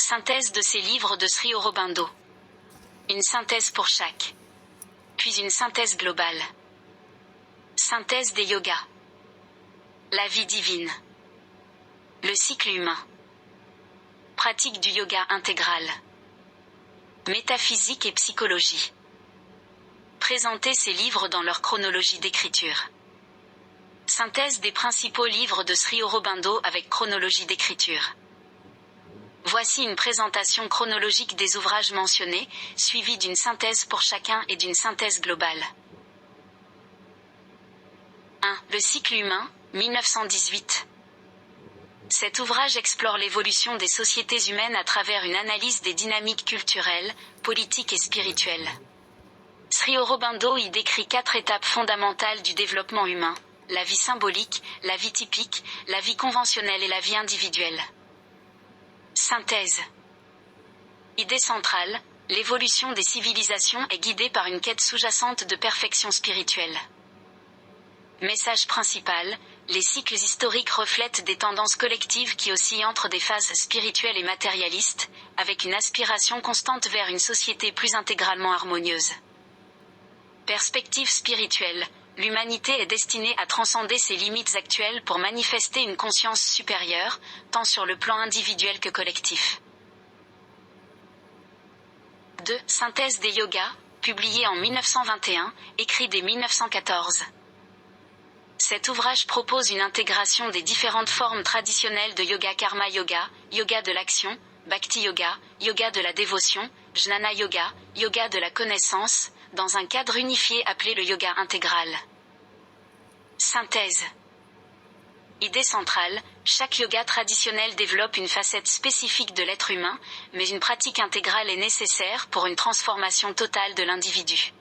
Synthèse de ces livres de Sri Aurobindo. Une synthèse pour chaque. Puis une synthèse globale. Synthèse des yogas. La vie divine. Le cycle humain. Pratique du yoga intégral. Métaphysique et psychologie. Présenter ces livres dans leur chronologie d'écriture. Synthèse des principaux livres de Sri Aurobindo avec chronologie d'écriture. Voici une présentation chronologique des ouvrages mentionnés, suivie d'une synthèse pour chacun et d'une synthèse globale. 1. Le cycle humain, 1918. Cet ouvrage explore l'évolution des sociétés humaines à travers une analyse des dynamiques culturelles, politiques et spirituelles. Sri Aurobindo y décrit 4 étapes fondamentales du développement humain: la vie symbolique, la vie typique, la vie conventionnelle et la vie individuelle. Synthèse. Idée centrale, l'évolution des civilisations est guidée par une quête sous-jacente de perfection spirituelle. Message principal, les cycles historiques reflètent des tendances collectives qui oscillent entre des phases spirituelles et matérialistes, avec une aspiration constante vers une société plus intégralement harmonieuse. Perspective spirituelle, l'humanité est destinée à transcender ses limites actuelles pour manifester une conscience supérieure, tant sur le plan individuel que collectif. 2. Synthèse des yogas, publié en 1921, écrit dès 1914. Cet ouvrage propose une intégration des différentes formes traditionnelles de yoga: karma yoga, yoga de l'action, bhakti yoga, yoga de la dévotion, jnana yoga, yoga de la connaissance, dans un cadre unifié appelé le yoga intégral. Synthèse. Idée centrale, chaque yoga traditionnel développe une facette spécifique de l'être humain, mais une pratique intégrale est nécessaire pour une transformation totale de l'individu.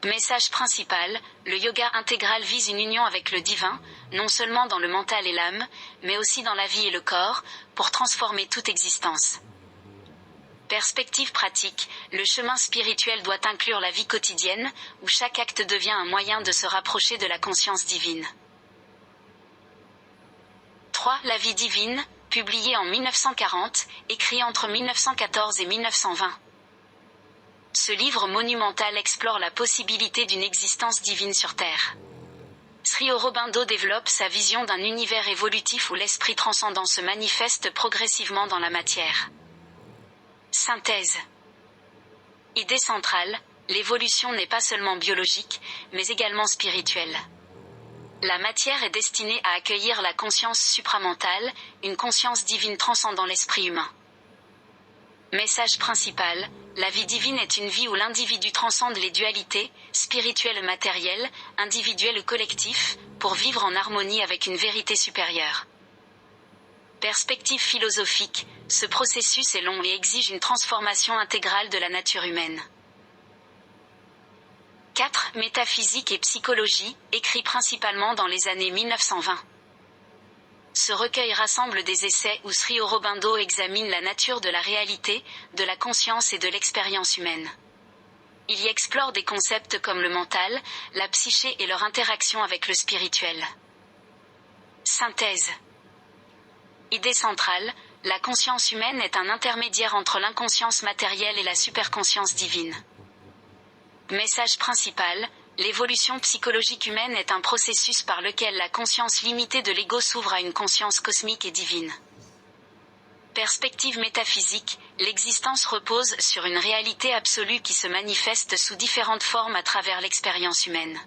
Message principal, le yoga intégral vise une union avec le divin, non seulement dans le mental et l'âme, mais aussi dans la vie et le corps, pour transformer toute existence. Perspective pratique, le chemin spirituel doit inclure la vie quotidienne, où chaque acte devient un moyen de se rapprocher de la conscience divine. 3. La vie divine, publié en 1940, écrit entre 1914 et 1920. Ce livre monumental explore la possibilité d'une existence divine sur Terre. Sri Aurobindo développe sa vision d'un univers évolutif où l'esprit transcendant se manifeste progressivement dans la matière. Synthèse. Idée centrale, l'évolution n'est pas seulement biologique, mais également spirituelle. La matière est destinée à accueillir la conscience supramentale, une conscience divine transcendant l'esprit humain. Message principal, la vie divine est une vie où l'individu transcende les dualités, spirituelles ou matérielles, individuelles ou collectif, pour vivre en harmonie avec une vérité supérieure. Perspective philosophique, ce processus est long et exige une transformation intégrale de la nature humaine. 4. Métaphysique et psychologie, écrit principalement dans les années 1920. Ce recueil rassemble des essais où Sri Aurobindo examine la nature de la réalité, de la conscience et de l'expérience humaine. Il y explore des concepts comme le mental, la psyché et leur interaction avec le spirituel. Synthèse. Idée centrale, la conscience humaine est un intermédiaire entre l'inconscience matérielle et la superconscience divine. Message principal, l'évolution psychologique humaine est un processus par lequel la conscience limitée de l'ego s'ouvre à une conscience cosmique et divine. Perspective métaphysique, l'existence repose sur une réalité absolue qui se manifeste sous différentes formes à travers l'expérience humaine.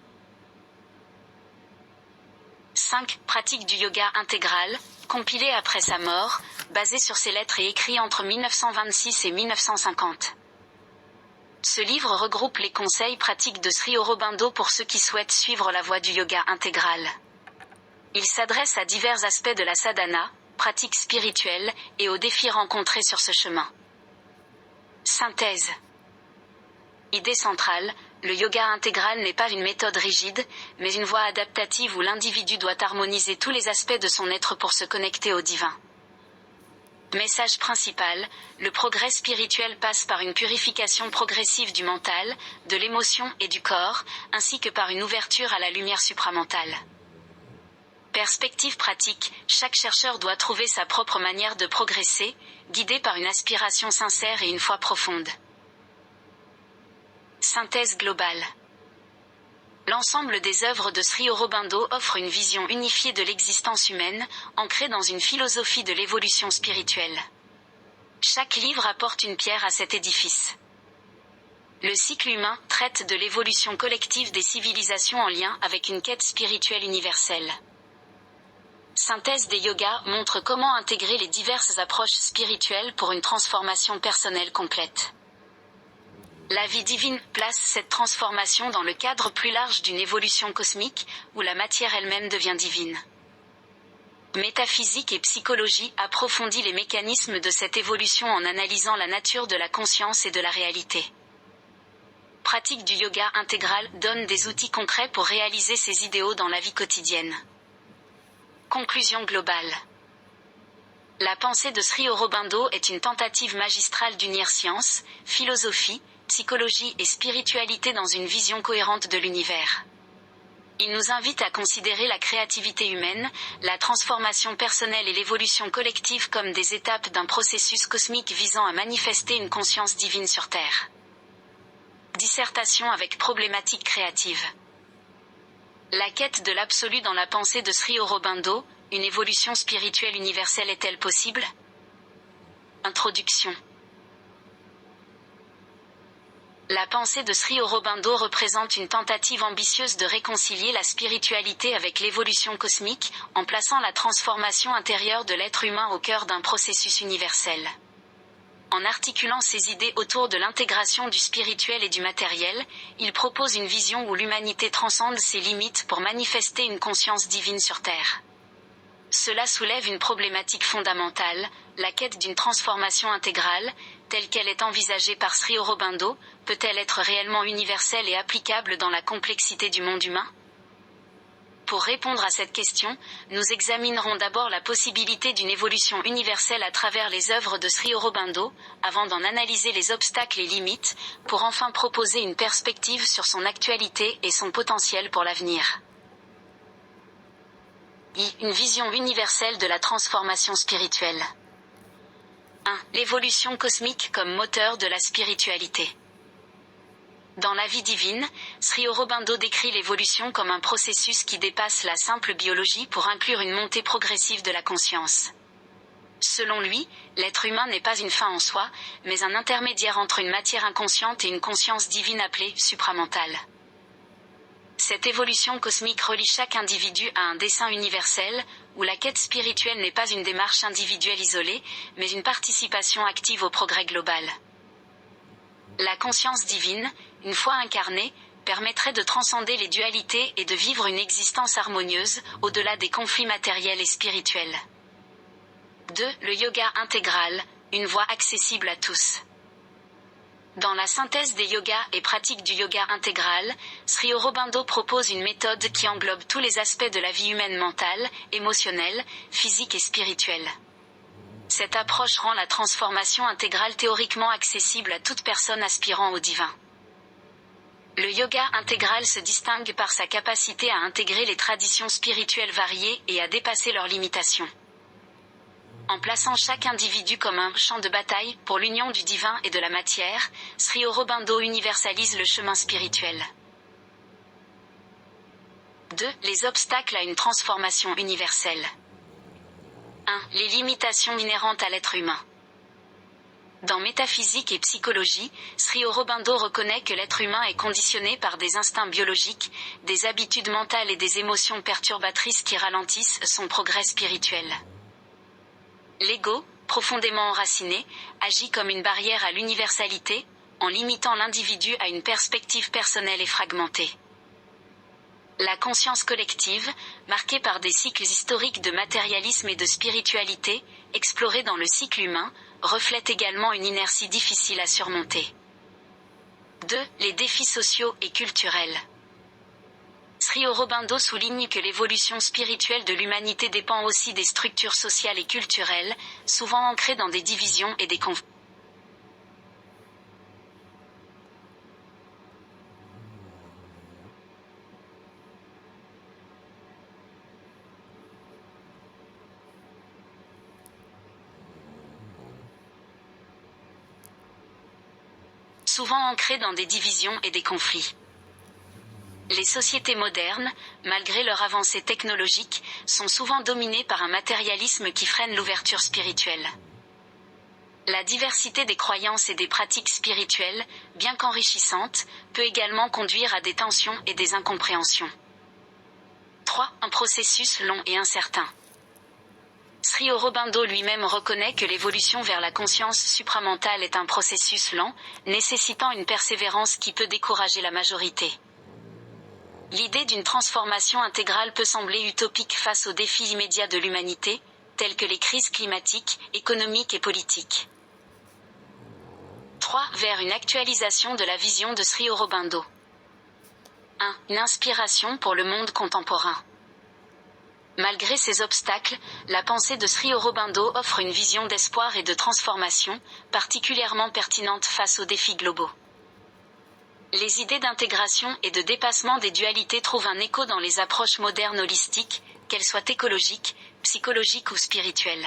5. Pratique du yoga intégral, compilé après sa mort, basé sur ses lettres et écrit entre 1926 et 1950. Ce livre regroupe les conseils pratiques de Sri Aurobindo pour ceux qui souhaitent suivre la voie du yoga intégral. Il s'adresse à divers aspects de la sadhana, pratique spirituelle, et aux défis rencontrés sur ce chemin. Synthèse. Idée centrale, le yoga intégral n'est pas une méthode rigide, mais une voie adaptative où l'individu doit harmoniser tous les aspects de son être pour se connecter au divin. Message principal, le progrès spirituel passe par une purification progressive du mental, de l'émotion et du corps, ainsi que par une ouverture à la lumière supramentale. Perspective pratique, chaque chercheur doit trouver sa propre manière de progresser, guidé par une aspiration sincère et une foi profonde. Synthèse globale. L'ensemble des œuvres de Sri Aurobindo offre une vision unifiée de l'existence humaine, ancrée dans une philosophie de l'évolution spirituelle. Chaque livre apporte une pierre à cet édifice. Le cycle humain traite de l'évolution collective des civilisations en lien avec une quête spirituelle universelle. Synthèse des yogas montre comment intégrer les diverses approches spirituelles pour une transformation personnelle complète. La vie divine place cette transformation dans le cadre plus large d'une évolution cosmique, où la matière elle-même devient divine. Métaphysique et psychologie approfondit les mécanismes de cette évolution en analysant la nature de la conscience et de la réalité. Pratique du yoga intégral donne des outils concrets pour réaliser ces idéaux dans la vie quotidienne. Conclusion globale. La pensée de Sri Aurobindo est une tentative magistrale d'unir science, philosophie, psychologie et spiritualité dans une vision cohérente de l'univers. Il nous invite à considérer la créativité humaine, la transformation personnelle et l'évolution collective comme des étapes d'un processus cosmique visant à manifester une conscience divine sur Terre. Dissertation avec problématique créative. La quête de l'absolu dans la pensée de Sri Aurobindo, une évolution spirituelle universelle est-elle possible? Introduction. La pensée de Sri Aurobindo représente une tentative ambitieuse de réconcilier la spiritualité avec l'évolution cosmique, en plaçant la transformation intérieure de l'être humain au cœur d'un processus universel. En articulant ses idées autour de l'intégration du spirituel et du matériel, il propose une vision où l'humanité transcende ses limites pour manifester une conscience divine sur Terre. Cela soulève une problématique fondamentale, la quête d'une transformation intégrale, telle qu'elle est envisagée par Sri Aurobindo, peut-elle être réellement universelle et applicable dans la complexité du monde humain? Pour répondre à cette question, nous examinerons d'abord la possibilité d'une évolution universelle à travers les œuvres de Sri Aurobindo, avant d'en analyser les obstacles et limites, pour enfin proposer une perspective sur son actualité et son potentiel pour l'avenir. Une vision universelle de la transformation spirituelle. 1. L'évolution cosmique comme moteur de la spiritualité. Dans la vie divine, Sri Aurobindo décrit l'évolution comme un processus qui dépasse la simple biologie pour inclure une montée progressive de la conscience. Selon lui, l'être humain n'est pas une fin en soi, mais un intermédiaire entre une matière inconsciente et une conscience divine appelée supramentale. Cette évolution cosmique relie chaque individu à un dessein universel, où la quête spirituelle n'est pas une démarche individuelle isolée, mais une participation active au progrès global. La conscience divine, une fois incarnée, permettrait de transcender les dualités et de vivre une existence harmonieuse, au-delà des conflits matériels et spirituels. 2. Le yoga intégral, une voie accessible à tous. Dans la synthèse des yogas et pratiques du yoga intégral, Sri Aurobindo propose une méthode qui englobe tous les aspects de la vie humaine mentale, émotionnelle, physique et spirituelle. Cette approche rend la transformation intégrale théoriquement accessible à toute personne aspirant au divin. Le yoga intégral se distingue par sa capacité à intégrer les traditions spirituelles variées et à dépasser leurs limitations. En plaçant chaque individu comme un champ de bataille pour l'union du divin et de la matière, Sri Aurobindo universalise le chemin spirituel. 2. Les obstacles à une transformation universelle. 1. Les limitations inhérentes à l'être humain. Dans métaphysique et psychologie, Sri Aurobindo reconnaît que l'être humain est conditionné par des instincts biologiques, des habitudes mentales et des émotions perturbatrices qui ralentissent son progrès spirituel. L'ego, profondément enraciné, agit comme une barrière à l'universalité, en limitant l'individu à une perspective personnelle et fragmentée. La conscience collective, marquée par des cycles historiques de matérialisme et de spiritualité, explorés dans le cycle humain, reflète également une inertie difficile à surmonter. 2. Les défis sociaux et culturels. Sri Aurobindo souligne que l'évolution spirituelle de l'humanité dépend aussi des structures sociales et culturelles, souvent ancrées dans des divisions et des conflits. souvent ancrés dans des divisions et des conflits. Les sociétés modernes, malgré leur avancée technologique, sont souvent dominées par un matérialisme qui freine l'ouverture spirituelle. La diversité des croyances et des pratiques spirituelles, bien qu'enrichissante, peut également conduire à des tensions et des incompréhensions. 3. Un processus long et incertain. Sri Aurobindo lui-même reconnaît que l'évolution vers la conscience supramentale est un processus lent, nécessitant une persévérance qui peut décourager la majorité. L'idée d'une transformation intégrale peut sembler utopique face aux défis immédiats de l'humanité, tels que les crises climatiques, économiques et politiques. 3. Vers une actualisation de la vision de Sri Aurobindo. 1. Une inspiration pour le monde contemporain. Malgré ces obstacles, la pensée de Sri Aurobindo offre une vision d'espoir et de transformation, particulièrement pertinente face aux défis globaux. Les idées d'intégration et de dépassement des dualités trouvent un écho dans les approches modernes holistiques, qu'elles soient écologiques, psychologiques ou spirituelles.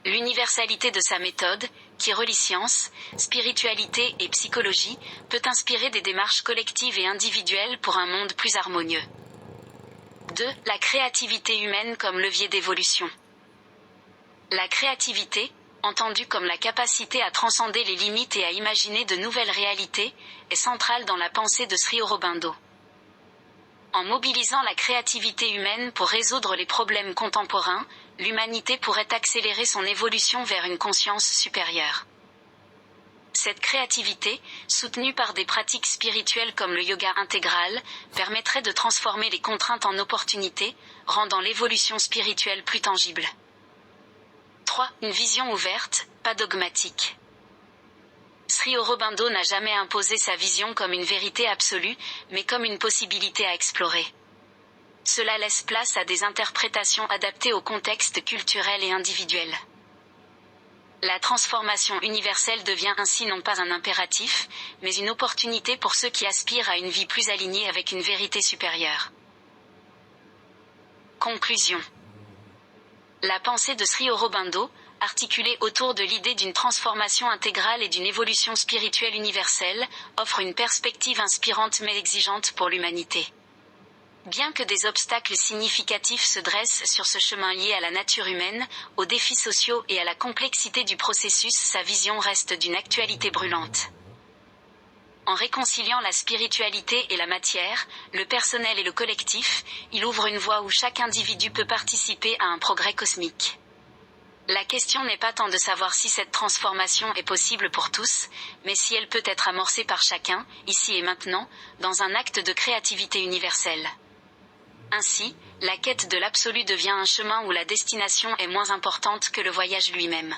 L'universalité de sa méthode, qui relie science, spiritualité et psychologie, peut inspirer des démarches collectives et individuelles pour un monde plus harmonieux. 2. La créativité humaine comme levier d'évolution. La créativité, entendue comme la capacité à transcender les limites et à imaginer de nouvelles réalités, est centrale dans la pensée de Sri Aurobindo. En mobilisant la créativité humaine pour résoudre les problèmes contemporains, l'humanité pourrait accélérer son évolution vers une conscience supérieure. Cette créativité, soutenue par des pratiques spirituelles comme le yoga intégral, permettrait de transformer les contraintes en opportunités, rendant l'évolution spirituelle plus tangible. 3. Une vision ouverte, pas dogmatique. Sri Aurobindo n'a jamais imposé sa vision comme une vérité absolue, mais comme une possibilité à explorer. Cela laisse place à des interprétations adaptées au contexte culturel et individuel. La transformation universelle devient ainsi non pas un impératif, mais une opportunité pour ceux qui aspirent à une vie plus alignée avec une vérité supérieure. Conclusion. La pensée de Sri Aurobindo, articulée autour de l'idée d'une transformation intégrale et d'une évolution spirituelle universelle, offre une perspective inspirante mais exigeante pour l'humanité. Bien que des obstacles significatifs se dressent sur ce chemin lié à la nature humaine, aux défis sociaux et à la complexité du processus, sa vision reste d'une actualité brûlante. En réconciliant la spiritualité et la matière, le personnel et le collectif, il ouvre une voie où chaque individu peut participer à un progrès cosmique. La question n'est pas tant de savoir si cette transformation est possible pour tous, mais si elle peut être amorcée par chacun, ici et maintenant, dans un acte de créativité universelle. Ainsi, la quête de l'absolu devient un chemin où la destination est moins importante que le voyage lui-même.